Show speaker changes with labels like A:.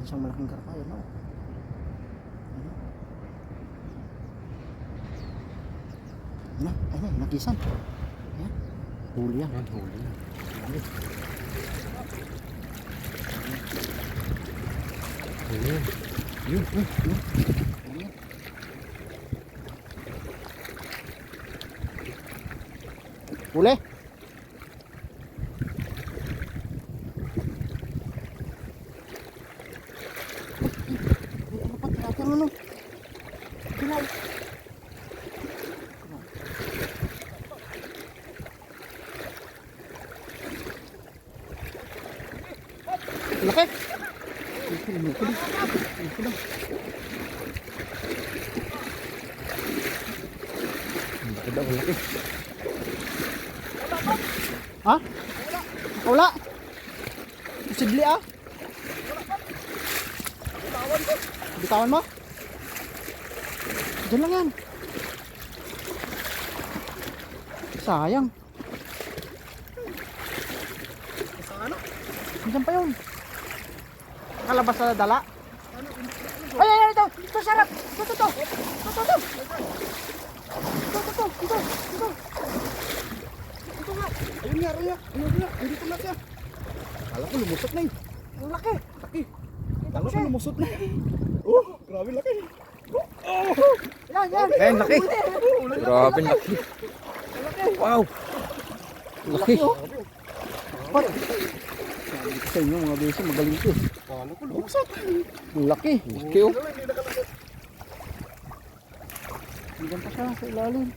A: isang malaking karpa. Yan o. Ayun, nagisan. Ayan. Huli yan. Huli. Ayun. Yun. Huli yan. Huli. Ano pa? Tinatanong ano? Ginaw. Laki. Laki. Laki. Ha? Wala. Posible ah. Bitawan mo? Diyan lang yan. Sayang. Diyan pa yun. Kalabas na dala. Ay, ito. Ito, sarap. Ito. Ito nga. Ayun nga. Andito na siya. Kala ko lumusot na yun. Ang laki. Kala ko lumusot na. Oh, grabe laki. Yan. Laki. Grabe laki. Wow. Laki. Sabi ko sa inyo mga beso, magaling ko. Kala ko lumusot. Ang laki. Laki oh. Hindi pa siya sa ilalim.